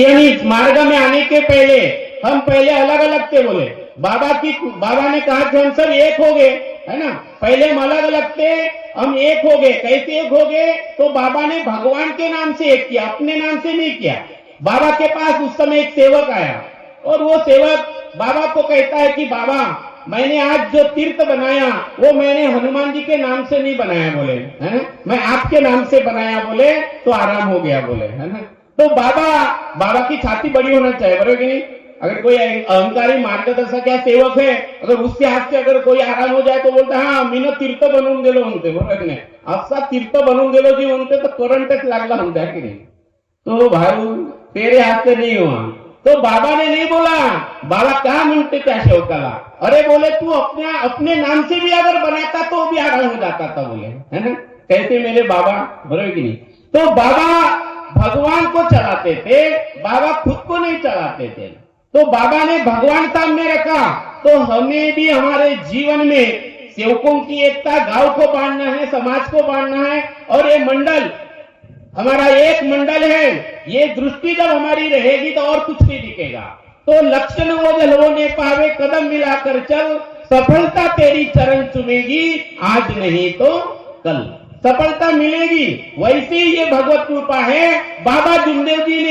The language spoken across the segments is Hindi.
यानी मार्ग में आने के पहले हम पहले अलग अलग थे बोले। बाबा ने कहा कि हम सब एक हो गए, है ना। पहले हम अलग अलग थे, हम एक हो गए। कैसे एक हो गए? तो बाबा ने भगवान के नाम से एक किया, अपने नाम से नहीं किया। बाबा के पास उस समय एक सेवक आया और वो सेवक बाबा को कहता है कि बाबा, मैंने आज जो तीर्थ बनाया वो मैंने हनुमान जी के नाम से नहीं बनाया बोले, है ना, मैं आपके नाम से बनाया बोले, तो आराम हो गया बोले, है ना। तो बाबा की छाती बड़ी होना चाहिए, बरोबर कि नहीं। अगर कोई अहंकारी मार्गदर्शक या सेवक है, अगर उसके हाथ से अगर कोई आराम हो जाए तो बोलते हाँ मीनं तीर्थ बनवून गेलो म्हणते, बरोबर की नाही। असा तीर्थ बनवून गेलो जी म्हणते तर करंटच लागला म्हणते, की नहीं। तो भाई तेरे हाथ से नहीं हुआ। तो बाबा ने नहीं बोला। बाबा क्या म्हणते त्या सेवकाला, अरे बोले तू अपने नाम से भी अगर बनाता तो भी आराम हो जाता था बोले, है ना। कैसे मेरे बाबा, बरोबर की नहीं। तो बाबा भगवान को चलाते थे, बाबा खुद को नहीं चलाते थे। तो बाबा ने भगवान सामने रखा। तो हमें भी हमारे जीवन में सेवकों की एकता, गांव को बांधना है, समाज को बांधना है। और ये मंडल हमारा एक मंडल है, ये दृष्टि जब हमारी रहेगी तो और कुछ नहीं दिखेगा। तो लक्षण वो जलवों पावे, कदम मिलाकर चल, सफलता तेरी चरण चुमेगी, आज नहीं तो कल सफलता मिलेगी। वैसे ही ये भगवत कृपा है। बाबा जुमदेव जी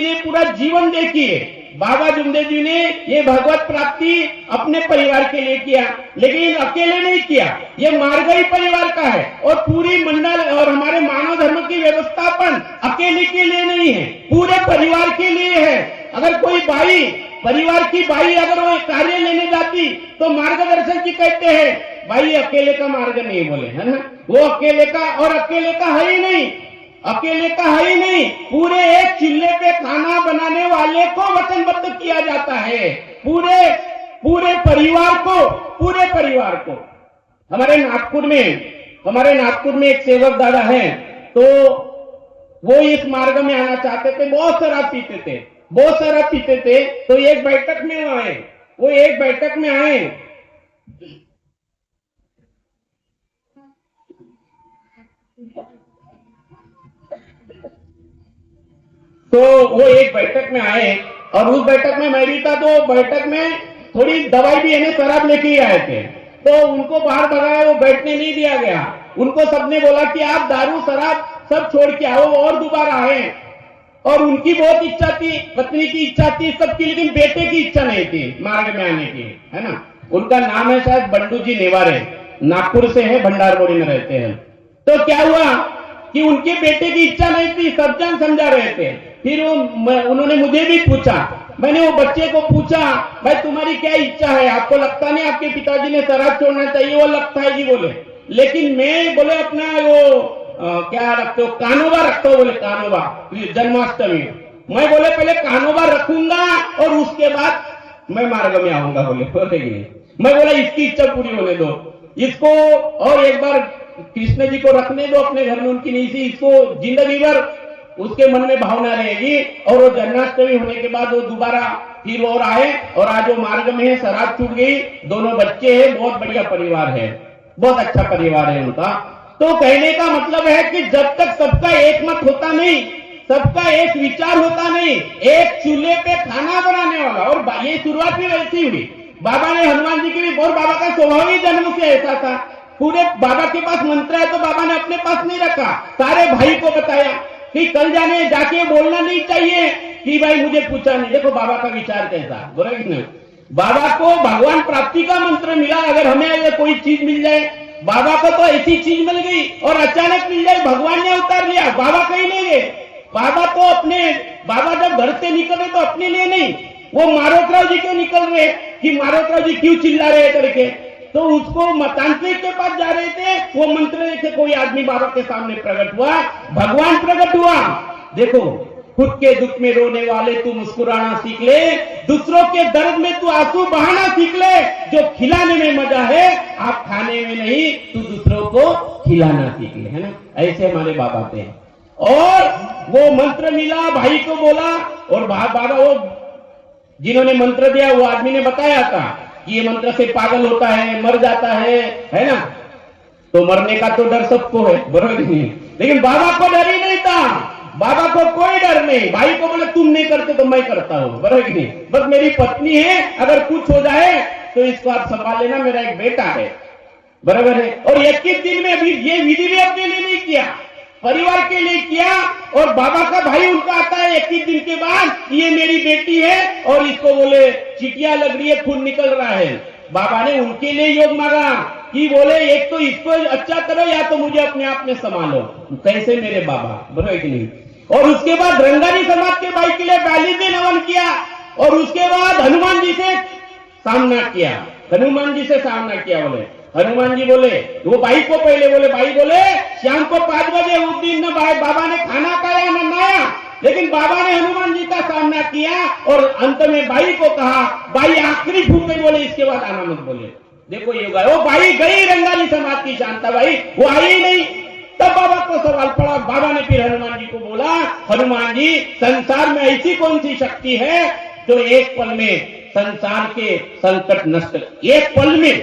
ने पूरा जीवन देखिए। बाबा जुमदेव जी ने ये भगवत प्राप्ति अपने परिवार के लिए किया, लेकिन अकेले नहीं किया, ये मार्ग ही परिवार का है। और पूरी मंडल और हमारे मानव धर्म की व्यवस्थापन अकेले के लिए नहीं है, पूरे परिवार के लिए है। अगर कोई बाई, परिवार की बाई अगर वो कार्य लेने जाती तो मार्गदर्शक जी कहते हैं भाई अकेले का मार्ग नहीं बोले, है ना। वो अकेले का है ही नहीं, अकेले का है ही नहीं। पूरे एक चूल्हे पे खाना बनाने वाले को वचनबद्ध किया जाता है, पूरे परिवार को। हमारे नागपुर में एक सेवक दादा है, तो वो इस मार्ग में आना चाहते थे। बहुत सारा पीते थे। तो एक बैठक में आए। तो वो एक बैठक में आए और उस बैठक में मैं भी था। तो बैठक में थोड़ी दवाई भी है, शराब लेके ही आए थे। तो उनको बाहर भगाया, वो बैठने नहीं दिया गया। उनको सबने बोला कि आप दारू शराब सब छोड़ के आओ, और दोबारा आए। और उनकी बहुत इच्छा थी, पत्नी की इच्छा थी, सबकी, लेकिन बेटे की इच्छा नहीं थी मार्ग में आने की, है ना। उनका नाम है शायद बंडू जी नेवारे, नागपुर से है, भंडारगोड़ी में रहते हैं। तो क्या हुआ कि उनके बेटे की इच्छा नहीं थी, सब जन समझा रहे थे। फिर उन्होंने मुझे भी पूछा, मैंने वो बच्चे को पूछा, भाई तुम्हारी क्या इच्छा है, आपको लगता नहीं आपके पिताजी ने शराब छोड़ना चाहिए? वो लगता है जी बोले, लेकिन मैं बोले अपना वो क्या रखते हो, कानोबा रखते हो बोले, कानोबा जन्माष्टमी। मैं बोले पहले कानोबा रखूंगा और उसके बाद मैं मार्ग में आऊंगा बोले, नहीं। मैं बोला इसकी इच्छा पूरी होने दो इसको, और एक बार कृष्ण जी को रखने दो अपने घर में, उनकी नहीं थी, इसको जिंदगी भर उसके मन में भावना रहेगी। और वो जन्माष्टमी होने के बाद वो दोबारा फिर और आए, और आज वो मार्ग में है, शराब छूट गई, दोनों बच्चे हैं, बहुत बढ़िया परिवार है, बहुत अच्छा परिवार है उनका। तो कहने का मतलब है कि जब तक सबका एक मत होता नहीं, सबका एक विचार होता नहीं, एक चूल्हे पे खाना बनाने वाला। और ये शुरुआत भी वैसी हुई। बाबा ने हनुमान जी की भी, और बाबा का स्वभाव ही जन्म से ऐसा था। पूरे बाबा के पास मंत्र है तो बाबा ने अपने पास नहीं रखा, सारे भाई को बताया कि कल जाके बोलना नहीं चाहिए कि भाई मुझे पूछा नहीं। देखो बाबा का विचार कैसा, बोला किसने, बाबा को भगवान प्राप्ति का मंत्र मिला। अगर हमें अगर कोई चीज मिल जाए, बाबा को तो ऐसी चीज मिल गई और अचानक मिल जाए, भगवान ने उतार लिया, बाबा कहीं नहीं गए। बाबा जब घर से निकले तो अपने लिए नहीं, वो मारोतराव जी क्यों निकल रहे कि मारोतराव जी क्यों चिल्ला रहे करके, तो उसको तांत्रिक के पास जा रहे थे। वो मंत्र लेके कोई आदमी बाबा के सामने प्रकट हुआ, भगवान प्रकट हुआ। देखो खुद के दुख में रोने वाले तू मुस्कुराना सीख ले, दूसरों के दर्द में तू आंसू बहाना सीख ले। जो खिलाने में मजा है आप खाने में नहीं, तू दूसरों को खिलाना सीख ले, है ना। ऐसे हमारे बाबा थे। और वो मंत्र मिला, भाई को बोला, और बाबा वो जिन्होंने मंत्र दिया वो आदमी ने बताया था कि ये मंत्र से पागल होता है, मर जाता है ना। तो मरने का तो डर सबको है, बरोबर नहीं, लेकिन बाबा को डर ही नहीं था। बाबा को कोई डर नहीं, भाई को बोले तुम नहीं करते तो मैं करता हूं, बराबर कि नहीं, बस मेरी पत्नी है, अगर कुछ हो जाए तो इसको आप संभाल लेना, मेरा एक बेटा है, बराबर है। और 21 दिन में भी ये विधि भी अपने लिए नहीं किया, परिवार के लिए किया। और बाबा का भाई उनका आता है 21 दिन के बाद, ये मेरी बेटी है और इसको बोले चिटिया लग रही है, खून निकल रहा है। बाबा ने उनके लिए योग मांगा कि बोले एक तो इसको अच्छा करो या तो मुझे अपने आप में संभालो। कैसे मेरे बाबा, बराबर कि नहीं। और उसके बाद रंगारी समाज के भाई के लिए 42 दिन हवन किया और उसके बाद हनुमान जी से सामना किया, हनुमान जी से सामना किया। बोले हनुमान जी बोले, वो भाई को पहले बोले, भाई बोले शाम को 5 बजे उस दिन न भाई बाबा ने खाना खाया न नहाया, लेकिन बाबा ने हनुमान जी का सामना किया और अंत में भाई को कहा, भाई आखिरी फूके बोले, इसके बाद आना मत बोले। देखो ये वो भाई गई रंगाली समाज की शांता भाई, वो आई नहीं। तब बाबा को सवाल पड़ा, बाबा ने फिर हनुमान जी को बोला, हनुमान जी संसार में ऐसी कौन सी शक्ति है जो एक पल में संसार के संकट नष्ट, एक पल में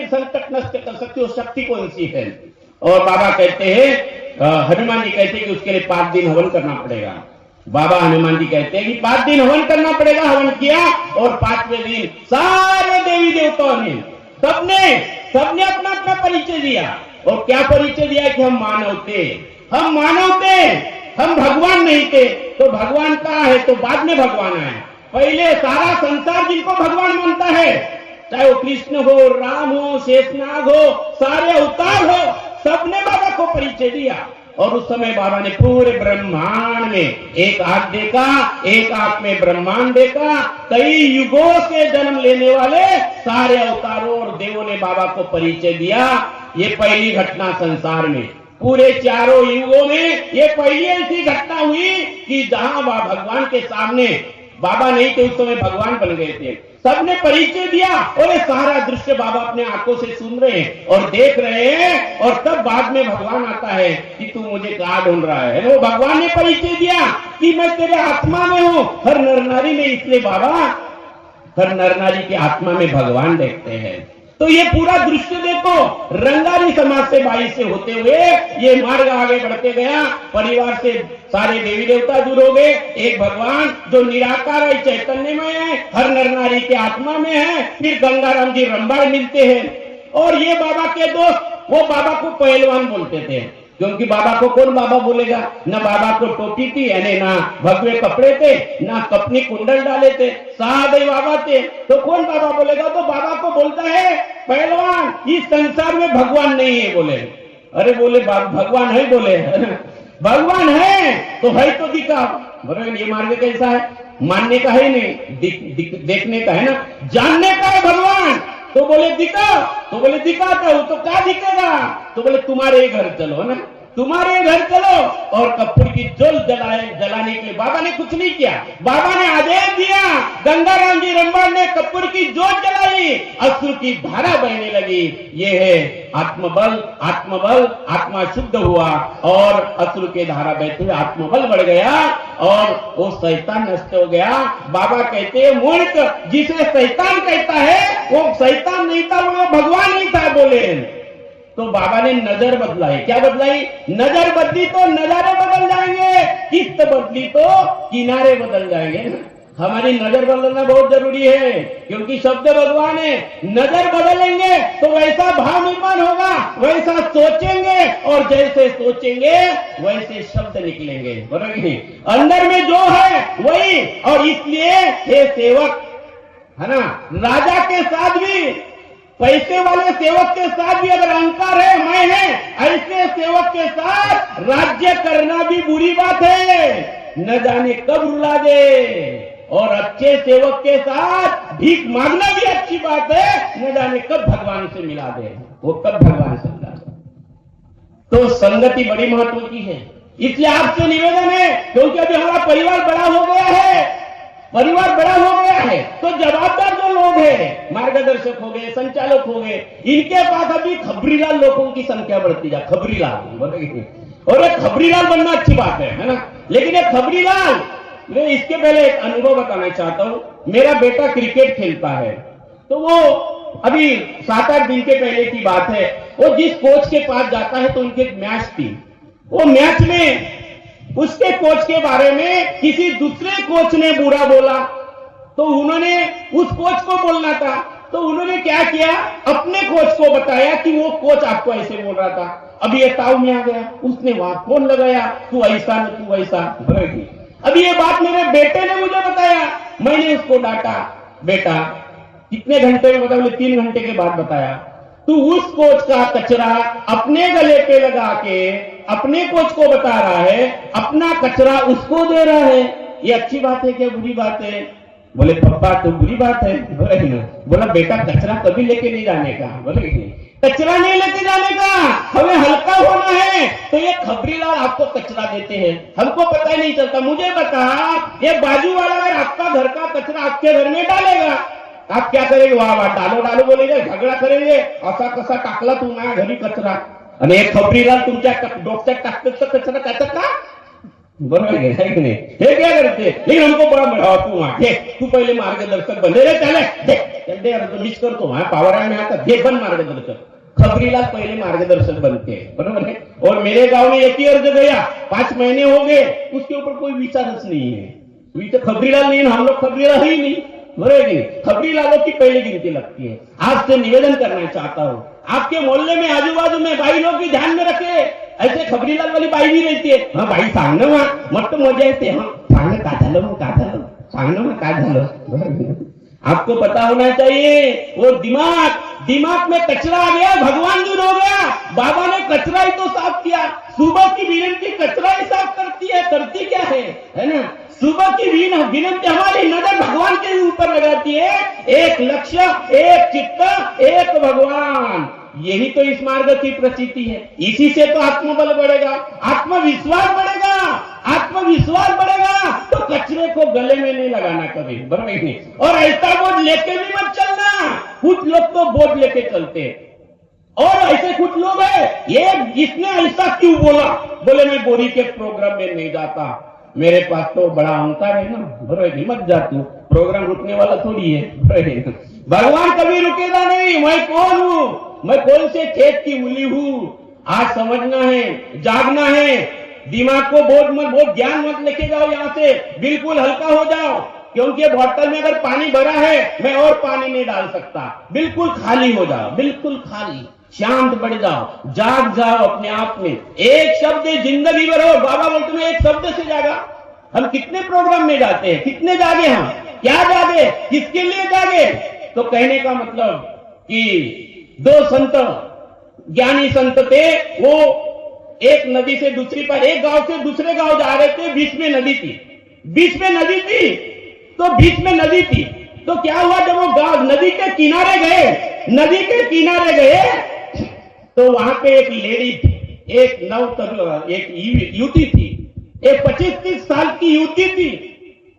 संकट नष्ट कर सकती, वो शक्ति कौन सी है। और बाबा कहते हैं, हनुमान जी कहते हैं कि उसके लिए 5 दिन हवन करना पड़ेगा। बाबा हनुमान जी कहते हैं कि 5 दिन हवन करना पड़ेगा। हवन किया और 5वें दिन सारे देवी देवताओं ने सबने अपना अपना परिचय दिया। और क्या परिचय दिया कि हम मानव थे, हम भगवान नहीं थे। तो भगवान कहाँ है, तो बाद में भगवान आए। पहले सारा संसार जिनको भगवान मानता है, चाहे वो कृष्ण हो, राम हो, शेषनाग हो, सारे अवतार हो, सबने बाबा को परिचय दिया। और उस समय बाबा ने पूरे ब्रह्मांड में एक आंख देखा, एक आंख में ब्रह्मांड देखा, कई युगों से जन्म लेने वाले सारे अवतारों और देवों ने बाबा को परिचय दिया। ये पहली घटना संसार में, पूरे चारों युगों में ये पहली ऐसी घटना हुई कि जहां भगवान के सामने बाबा नहीं थे, उस समय भगवान बन गए थे। सबने परिचय दिया और ये सारा दृश्य बाबा अपने आंखों से सुन रहे हैं और देख रहे हैं। और तब बाद में भगवान आता है कि तू मुझे कहां ढूंढ रहा है। वो भगवान ने परिचय दिया कि मैं तेरे आत्मा में हूं, हर नर नारी में। इसलिए बाबा हर नर नारी की आत्मा में भगवान देखते हैं। तो ये पूरा दृश्य देखो, रंगारी समाज से 22 से होते हुए ये मार्ग आगे बढ़ते गया। परिवार से सारे देवी देवता दूर हो गए, एक भगवान जो निराकार है, चैतन्य में है, हर नर नारी के आत्मा में है। फिर गंगाराम जी रंबाड़ मिलते हैं और ये बाबा के दोस्त, वो बाबा को पहलवान बोलते थे, क्योंकि बाबा को कौन बाबा बोलेगा। न बाबा को टोपी थी, यानी ना भगवे कपड़े थे, ना कपनी कुंडल डाले थे, सादे बाबा थे, तो कौन बाबा बोलेगा। तो बाबा को बोलता है पहलवान, इस संसार में भगवान नहीं है। बोले अरे बोले भगवान है, बोले भगवान है तो है तो दिखा। बोले ये मार्ग कैसा है, मानने का है नहीं, देखने का है ना, जानने का है भगवान। तो बोले दिखा, तो बोले दिखाता हूं, तो क्या दिखेगा। तो बोले तुम्हारे घर चलो, है ना, तुम्हारे घर चलो। और कपूर की जोल जलाने के लिए बाबा ने कुछ नहीं किया, बाबा ने आदेश दिया। गंगाराम जी रंबाड़ ने कपूर की जोत जलाई, अश्रु की धारा बहने लगी। ये है आत्मबल, आत्मा शुद्ध हुआ और अश्रु के धारा बहते हुए आत्मबल बढ़ गया और वो शैतान नष्ट हो गया। बाबा कहते हैं मूर्ख, जिसे शैतान कहता है वो शैतान नहीं था, वो भगवान ही था। बोले तो बाबा ने नजर बदलाई। क्या बदलाई, नजर बदली तो नजारे बदल जाएंगे, किस्त बदली तो किनारे बदल जाएंगे। हमारी नजर बदलना बहुत जरूरी है, क्योंकि शब्द भगवान है। नजर बदलेंगे तो वैसा भाव निर्माण होगा, वैसा सोचेंगे और जैसे सोचेंगे वैसे शब्द निकलेंगे, बराबर नहीं। अंदर में जो है वही। और इसलिए हे सेवक, है ना, राजा के साथ भी, पैसे वाले सेवक के साथ भी अगर अहंकार है, मैं है, ऐसे सेवक के साथ राज्य करना भी बुरी बात है, न जाने कब रुला दे। और अच्छे सेवक के साथ भीख मांगना भी अच्छी बात है, न जाने कब भगवान से मिला दे, वो कब भगवान से मिला दे। तो संगति बड़ी महत्व की है। इसलिए आपसे निवेदन है, क्योंकि अभी हमारा परिवार बड़ा हो गया है, तो जवाबदार जो लोग हैं, मार्गदर्शक हो गए, संचालक हो गए, इनके पास अभी खबरीलाल लोगों की संख्या बढ़ती जा, खबरीलाल। और एक खबरीलाल बनना अच्छी बात है ना, लेकिन एक खबरीलाल, मैं इसके पहले एक अनुभव बताना चाहता हूं। मेरा बेटा क्रिकेट खेलता है, तो वो अभी 7-8 दिन के पहले की बात है, वो जिस कोच के पास जाता है तो उनकी एक मैच थी, वो मैच में उसके कोच के बारे में किसी दूसरे कोच ने बुरा बोला, तो उन्होंने उस कोच को बोलना था, तो उन्होंने क्या किया, अपने कोच को बताया कि वो कोच आपको ऐसे बोल रहा था। अब ये ताऊ में आ गया, उसने वहां फोन लगाया, तू ऐसा न तू ऐसा। अभी ये बात मेरे बेटे ने मुझे बताया, मैंने उसको डांटा, बेटा कितने घंटे में बताया, 3 घंटे के बाद बताया, तू उस कोच का कचरा अपने गले पे लगा के अपने कोच को बता रहा है, अपना कचरा उसको दे रहा है, ये अच्छी बात है क्या बुरी बात है? बोले पप्पा तो बुरी बात है। बोला बेटा कचरा कभी लेके नहीं जाने का, बोले कचरा नहीं लेके जाने का, हमें हल्का होना है, तो ये खबरीलाल आपको कचरा देते हैं, हमको पता ही नहीं चलता। मुझे बता, ये बाजू वाला अगर आपका घर का कचरा आपके घर में डालेगा, आप क्या करेंगे? वाह वाह डालो डालो बोलेंगे, झगड़ा करेंगे, असा कसा टाकला तू माझ्या घरी कचरा, आणि एक खबरीलाल तुमच्या डोक्यात टाकते तर कचरा त्याचं का? बरोबर है कि नहीं? ये क्या करते, लेकिन हमको बड़ा बढ़ावा, तू वहां तू पहले मार्गदर्शक बन रे, चले तो मिस करतो वहां पावर में आता, दे बन मार्गदर्शक। खबरीलाल पहले मार्गदर्शक बनते हैं, बरोबर है। और मेरे गांव में एक ही अर्ज गया, 5 महीने हो गए, उसके ऊपर कोई विचारच नहीं है। तो खबरीलाल नहीं, हम लोग खबरीलाल ही नहीं, बरोबर है। खबरीलालों की पहले गिनती लगती है। आपसे निवेदन करना चाहता हूँ, आपके मोहल्ले में आजू बाजू में भाई लोग भी ध्यान में रखे, ऐसे खबरीलाल वाली बाई भी रहती है, हाँ बाई सांग ना मस्त मजा येते, हाँ सांग ना का झालं मग, का झालं सांग ना मग, का झालं। आपको पता होना चाहिए, वो दिमाग में कचरा आ गया, भगवान दूर हो गया। बाबा ने कचरा ही तो साफ किया, सुबह की विनती कचरा ही साफ करती है, करती क्या है ना? सुबह की विनती हमारी नजर भगवान के ऊपर लगाती है, एक लक्ष्य, एक चित्त, एक भगवान, यही तो इस मार्ग की प्रचिति है। इसी से तो आत्मबल बढ़ेगा, आत्मविश्वास बढ़ेगा, आत्मविश्वास बढ़ेगा तो कचरे को गले में नहीं लगाना कभी, बराबर नहीं। और ऐसा बोझ लेके भी मत चलना, कुछ लोग तो बोझ लेके चलते हैं, और ऐसे कुछ लोग है, ये इसने ऐसा क्यों बोला, बोले मैं बोरी के प्रोग्राम में नहीं जाता, मेरे पास तो बड़ा अहंकार है ना, बराबर मत जा तू, प्रोग्राम रुकने वाला थोड़ी है। भगवान कभी रुकेगा नहीं। मैं कौन हूं? मैं कौन से खेत की मूली हूं? आज समझना है, जागना है, दिमाग को बहुत ज्ञान मत लेके जाओ यहाँ से, बिल्कुल हल्का हो जाओ, क्योंकि बोतल में अगर पानी भरा है, मैं और पानी नहीं डाल सकता, बिल्कुल खाली हो जाओ, बिल्कुल खाली, शांत बढ़ जाओ, जाग जाओ अपने आप में। एक शब्द जिंदगी भर हो, बाबा बोलते मैं एक शब्द से जागा। हम कितने प्रोग्राम में जाते हैं, कितने जागे, हम क्या जागे, किसके लिए जागे? तो कहने का मतलब कि 2 संत, ज्ञानी संत थे, वो एक नदी से दूसरी पर, एक गांव से दूसरे गांव जा रहे थे, बीच में नदी थी, बीच में नदी थी, तो क्या हुआ, जब वो गांव नदी के किनारे गए, तो वहां पे एक लेडी, एक युवती थी, एक 25-30 साल की युवती थी,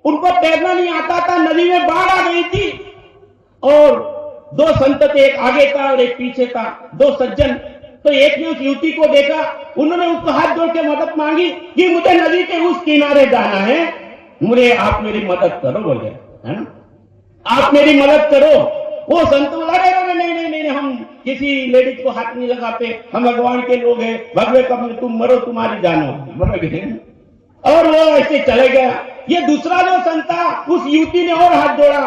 उनको तैरना नहीं आता था, नदी में बाढ़ आ गई थी, और 2 संत थे, एक आगे था और एक पीछे था, 2 सज्जन। तो एक ने उस युवती को देखा, उन्होंने उसको हाथ जोड़ के मदद मांगी कि मुझे नदी के उस किनारे जाना है, मुझे आप मेरी मदद करो, बोले, है ना, आप मेरी मदद करो। वो संत बोला, अरे नहीं, हम किसी लेडीज को हाथ नहीं लगाते, हम भगवान के लोग हैं, भगवे कब तुम मरो तुम्हारी जानो, बरोबर। और वो ऐसे चले गया। ये दूसरा जो संत था, उस युवती ने और हाथ जोड़ा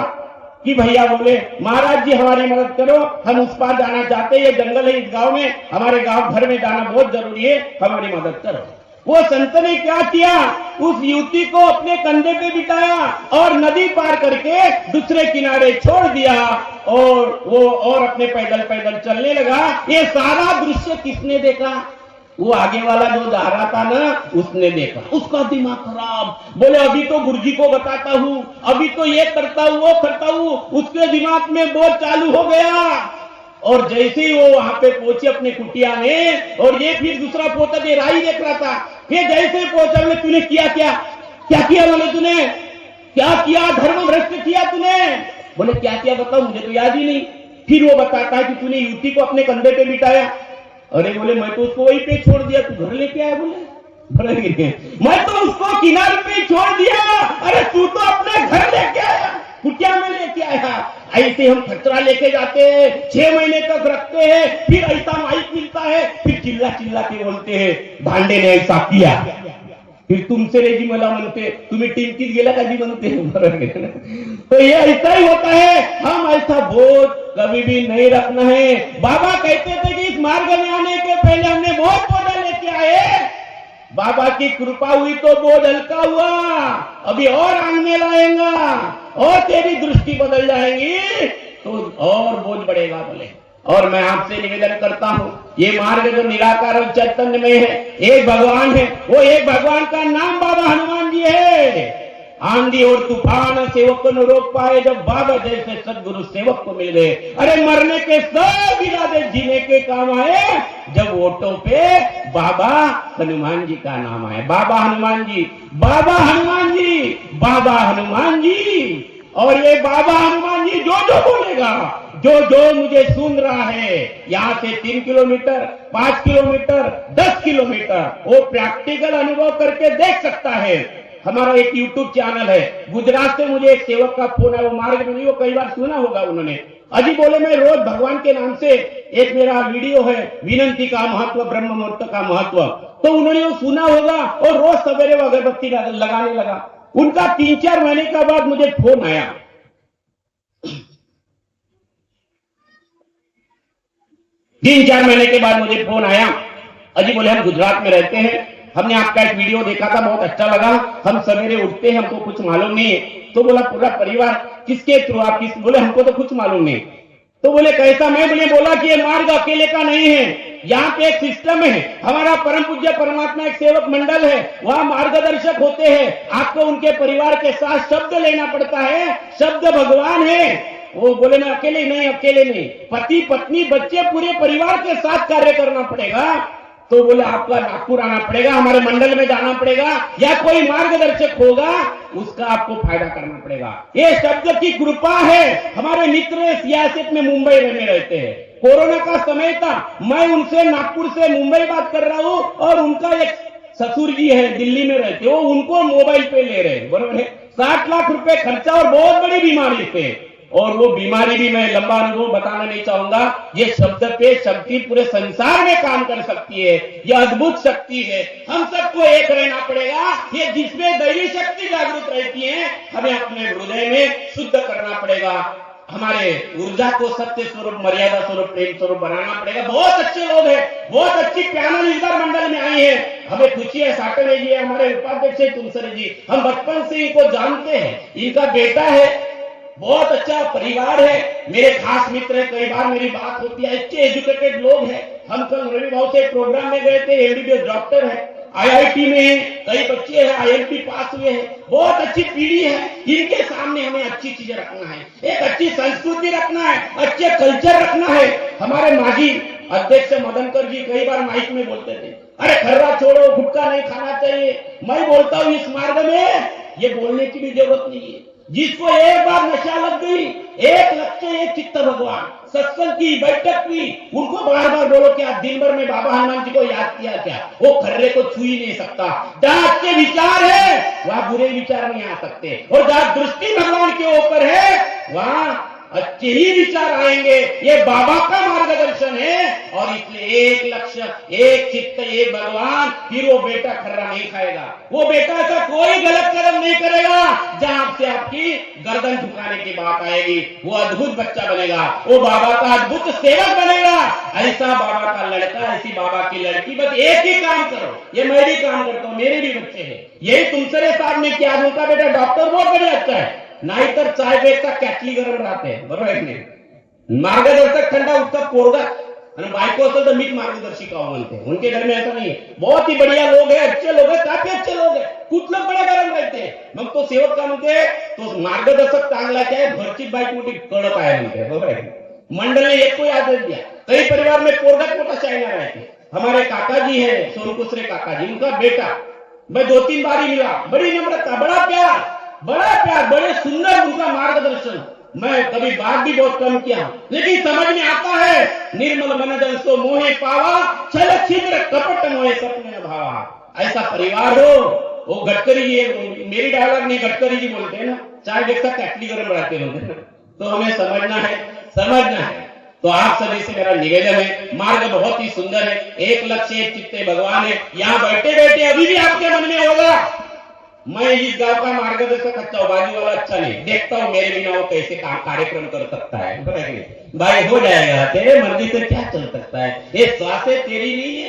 कि भैया, बोले महाराज जी हमारी मदद करो, हम उस पार जाना चाहते हैं, ये जंगल है इस गांव में, हमारे गांव घर में जाना बहुत जरूरी है, हमारी मदद करो। वो संत ने क्या किया, उस युवती को अपने कंधे पे बिठाया और नदी पार करके दूसरे किनारे छोड़ दिया, और वो और अपने पैदल चलने लगा। ये सारा दृश्य किसने देखा? वो आगे वाला जो जा रहा था ना, उसने देखा, उसका दिमाग खराब, बोले अभी तो गुरुजी को बताता हूं, अभी तो ये करता हूं, वो करता हूं, उसके दिमाग में बोझ चालू हो गया। और जैसे ही वो वहां पे पहुंचे अपने कुटिया में, और ये फिर दूसरा पोता दे राही देख रहा था, फिर जैसे पहुंचा, बोले तूने क्या किया, बोले तूने क्या किया, धर्म भ्रष्ट किया तूने, बोले क्या किया बताओ, मुझे तो याद ही नहीं। फिर वो बताता है कि तूने युवती को अपने कंधे पे बिठाया। अरे बोले मैं तो उसको वहीं पे छोड़ दिया, तू घर लेके आया, बोले मैं तो उसको किनारे पे छोड़ दिया, अरे तू तो अपने घर लेके आया, कुटिया में लेके आया। ऐसे हम खतरा लेके जाते हैं, 6 महीने तक रखते हैं, फिर ऐसा माइक मिलता है, फिर चिल्ला चिल्ला के बोलते हैं भांडे ने ऐसा किया, फिर तुमसे रेजी मला म्हणते, तुम्ही टिमकीत गेला कधी म्हणते, बरोबर। तो ये ऐसा ही होता है, हम ऐसा बोझ कभी भी नहीं रखना है। बाबा कहते थे कि इस मार्ग में आने के पहले हमने बहुत बोझा लेके आए, बाबा की कृपा हुई तो बोझ हल्का हुआ, अभी और आने लाएगा और तेरी दृष्टि बदल जाएगी तो और बोझ बढ़ेगा बोले। और मैं आपसे निवेदन करता हूं, ये मार्ग जो निराकार और चैतन्य में है, एक भगवान है, वो एक भगवान का नाम बाबा हनुमान जी है। आंधी और तूफान सेवक को न रोक पाए, जब बाबा जैसे सदगुरु सेवक को मिल गए। अरे मरने के सब इरादे जीने के काम आए, जब ओटो पे बाबा हनुमान जी का नाम आए। बाबा हनुमान जी, बाबा हनुमान जी, बाबा हनुमान जी। और ये बाबा हनुमान जी जो जो बोलेगा, जो जो मुझे सुन रहा है, यहां से 3 किलोमीटर, 5 किलोमीटर, 10 किलोमीटर, वो प्रैक्टिकल अनुभव करके देख सकता है। हमारा एक YouTube चैनल है, गुजरात से मुझे एक सेवक का फोन है, वो मार्ग में नहीं, वो कई बार सुना होगा उन्होंने। अजी बोले मैं रोज भगवान के नाम से एक मेरा वीडियो है, विनंती का महत्व, ब्रह्म मुहूर्त का महत्व, तो उन्होंने वो सुना होगा और रोज सवेरे वो अगरबत्ती लगाने लगा। उनका 3-4 महीने के बाद मुझे फोन आया, 3-4 महीने के बाद मुझे फोन आया, अजी बोले हम गुजरात में रहते हैं, हमने आपका एक वीडियो देखा था, बहुत अच्छा लगा, हम सवेरे उठते हैं, हमको कुछ मालूम नहीं है। तो बोला पूरा परिवार किसके थ्रू आप किस, बोले हमको तो कुछ मालूम नहीं। तो बोले कैसा, मैं बोला कि ये मार्ग अकेले का नहीं है, यहाँ पे एक सिस्टम है, हमारा परम पूज्य परमात्मा एक सेवक मंडल है, वहां मार्गदर्शक होते हैं, आपको उनके परिवार के साथ शब्द लेना पड़ता है, शब्द भगवान है। वो बोले मैं अकेले नहीं, पति पत्नी बच्चे पूरे परिवार के साथ कार्य करना पड़ेगा। तो बोले आपका नागपुर आना पड़ेगा, हमारे मंडल में जाना पड़ेगा, या कोई मार्गदर्शक होगा उसका आपको फायदा करना पड़ेगा। ये शब्द की कृपा है। हमारे मित्र सियासत में मुंबई में रहते हैं, कोरोना का समय था, मैं उनसे नागपुर से मुंबई बात कर रहा हूं, और उनका एक ससुर जी है दिल्ली में रहते, वो उनको मोबाइल पे ले रहे, बरोबर है, 60 लाख रुपए खर्चा, और बहुत बड़ी बीमारी थे। और वो बीमारी भी मैं लंबा अनुभव बताना नहीं चाहूंगा, ये शब्द पे शक्ति पूरे संसार में काम कर सकती है, ये अद्भुत शक्ति है। हम सबको एक रहना पड़ेगा, ये जिसमें दैवी शक्ति जागृत रहती है, हमें अपने हृदय में शुद्ध करना पड़ेगा, हमारे ऊर्जा को सत्य स्वरूप, मर्यादा स्वरूप, प्रेम स्वरूप बनाना पड़ेगा। बहुत अच्छे लोग हैं, बहुत अच्छी पैनल इस बार मंडल में आई है, हमें खुशी है। साटरे जी है, हमारे उपाध्यक्ष है तुलसरे जी, हम बचपन से इनको जानते हैं, इनका बेटा है, बहुत अच्छा परिवार है, मेरे खास मित्र है, कई बार मेरी बात होती है, अच्छे एजुकेटेड लोग हैं। हम कल रवि भाव से प्रोग्राम में गए थे, एमबीबीएस डॉक्टर है, आईआईटी में है, कई बच्चे हैं आईएमपी पास हुए हैं, बहुत अच्छी पीढ़ी है। इनके सामने हमें अच्छी चीजें रखना है, एक अच्छी संस्कृति रखना है, अच्छे कल्चर रखना है। हमारे माजी अध्यक्ष मदनकर जी कई बार माइक में बोलते थे, अरे खर्रा छोड़ो, गुटखा नहीं खाना चाहिए। मैं बोलता हूं इस मार्ग में ये बोलने की भी जरूरत नहीं है। जिसको एक बार नशा लग गई, एक लक्ष्य एक चित्त भगवान, सत्संग की बैठक की, उनको बार बार बोलो कि आप दिन भर में बाबा हनुमान जी को याद किया क्या, वो खर्रे को छू ही नहीं सकता। जहां अच्छे विचार है वहां बुरे विचार नहीं आ सकते, और जहां दृष्टि भगवान के ऊपर है वहां अच्छे ही विचार आएंगे। ये बाबा का मार्गदर्शन है, और इसलिए एक लक्ष्य, एक चित्त, एक भगवान, फिर वो बेटा खर्रा नहीं खाएगा, वो बेटा ऐसा कोई गलत कदम नहीं करेगा जहां से आपकी गर्दन झुकाने की बात आएगी। वो अद्भुत बच्चा बनेगा, वो बाबा का अद्भुत सेवक बनेगा। ऐसा बाबा का लड़का, ऐसी बाबा की लड़की, बस एक ही काम करो, ये मैं भी काम करता हूं, मेरे भी बच्चे हैं, यही तुमसरे साहब ने किया, उनका बेटा डॉक्टर बहुत बढ़िया अच्छा है, नाहीतर चाय पेक्षा कॅटली गरम राहते, बरोबर आहे नाही। मार्गदर्शक ठंडा उसका पोरगा, आणि बायको असेल तर मीच मार्गदर्शिका म्हणते, उनके घर में ऐसा नहीं है। बहुत ही बढ़िया लोग हैं, अच्छे लोग हैं, काफी अच्छे लोग हैं, कुछ लोग बड़े गरम रहते हैं। मग तो सेवक का म्हणते तो मार्गदर्शक चांगला काय, घरची बाईक मोठी कडक आहे म्हणते, बरोबर आहे। मंडल ने एक कोई आदेश दिया, कई परिवार में पोरगा मोटा चाइना रहते। हमारे काका जी है सोनकुसरे काका जी, उनका बेटा मैं 2-3 बार ही मिला, बड़ी नम्रता, बड़ा प्यार, बड़े सुंदर उनका मार्गदर्शन। मैं कभी बात भी बहुत कम किया, लेकिन समझ में आता है, निर्मल मन जन सो मोहे पावा, छल छिद्र कपट मोहे सपने न भावा। ऐसा परिवार हो। वो गडकरी जी, मेरी डायलॉग नहीं, गडकरी जी बोलते हैं ना, चाय देखता कैटली गरम रहते हैं, तो हमें समझना है। तो आप सभी से मेरा निवेदन है, मार्ग बहुत ही सुंदर है, एक लक्ष्य एक चित्ते भगवान है। यहाँ बैठे बैठे अभी भी आपके मन में होगा मैं इस गांव का मार्गदर्शक अच्छा हूं, बाजू वाला अच्छा नहीं, देखता हूं मेरे बिना वो कैसे कार्यक्रम कर सकता है। भाई हो जाएगा, तेरे मर्जी से क्या चल सकता है, ये श्वासें तेरी नहीं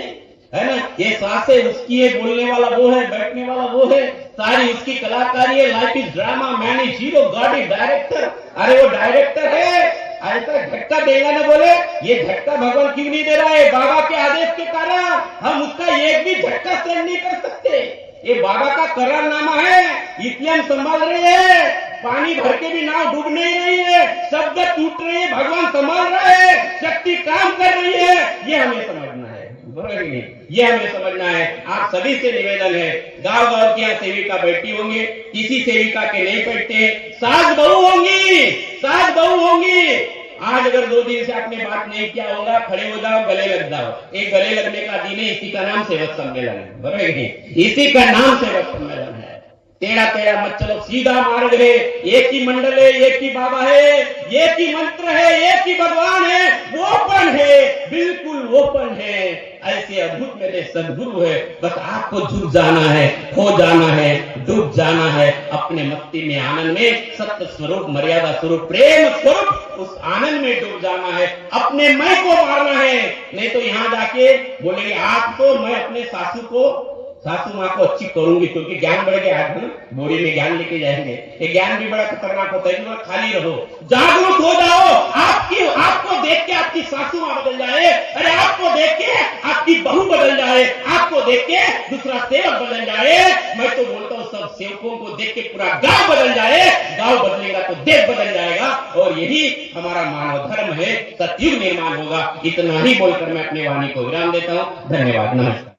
है ना, ये श्वासें उसकी है, बोलने वाला वो है, बैठने वाला वो है, सारी उसकी कलाकारी है। Life is drama, man is hero, God is director. अरे वो डायरेक्टर है, ऐसा झटका देगा ना, बोले ये झटका भगवान क्यों नहीं दे रहा है, बाबा के आदेश के कारण हम उसका एक भी झटका सहन नहीं कर सकते। ये बाबा का करारनामा है, इसलिए हम संभाल रहे हैं। पानी भर के भी नाव डूब नहीं रही है, शब्द टूट रहे हैं, भगवान संभाल रहे हैं, शक्ति काम कर रही है। ये हमें समझना है, ये हमें समझना है। आप सभी से निवेदन है, गांव गांव की यहाँ सेविका बैठी होंगी, किसी सेविका के नहीं बैठते, सास बहू होंगी। आज अगर 2 दिन से आपने बात नहीं किया होगा, खड़े हो जाओ, गले लग जाओ। एक गले लगने का दिन है, इसी का नाम सेवक सम्मेलन है, बराबर नहीं? इसी का नाम सेवक सम्मेलन है। टेढ़ा मत चलो, सीधा मार्ग है, एक ही मंडल है, एक ही बाबा है, एक ही मंत्र है, एक ही भगवान है, ओपन है, बिल्कुल ओपन है। ऐसे अद्भुत मेरे सदगुरु है, बस आपको झुक जाना है, खो जाना है, डूब जाना है अपने मस्ती में, आनंद में, सत्य स्वरूप, मर्यादा स्वरूप, प्रेम स्वरूप, उस आनंद में डूब जाना है, अपने मैं को मारना है। नहीं तो यहां जाके बोलेंगे आज तो मैं अपने सासू माँ को अच्छी करूंगी, क्योंकि ज्ञान बढ़ गया है, बोरी में ज्ञान लेके जाएंगे। ये ज्ञान भी बड़ा खतरनाक होता है, खाली रहो, जागरूक हो जाओ। आपको देख के आपकी सासू माँ बदल जाए, अरे आपको देख के आपकी बहू बदल जाए, आपको देख के दूसरा सेवक बदल जाए। मैं तो बोलता हूँ सब सेवकों को देख के पूरा गांव बदल जाए, गांव बदलेगा तो देश बदल जाएगा, और यही हमारा मानव धर्म है, सतयुग निर्माण होगा। इतना ही बोलकर मैं अपनी वाणी को विराम देता हूँ। धन्यवाद, नमस्कार।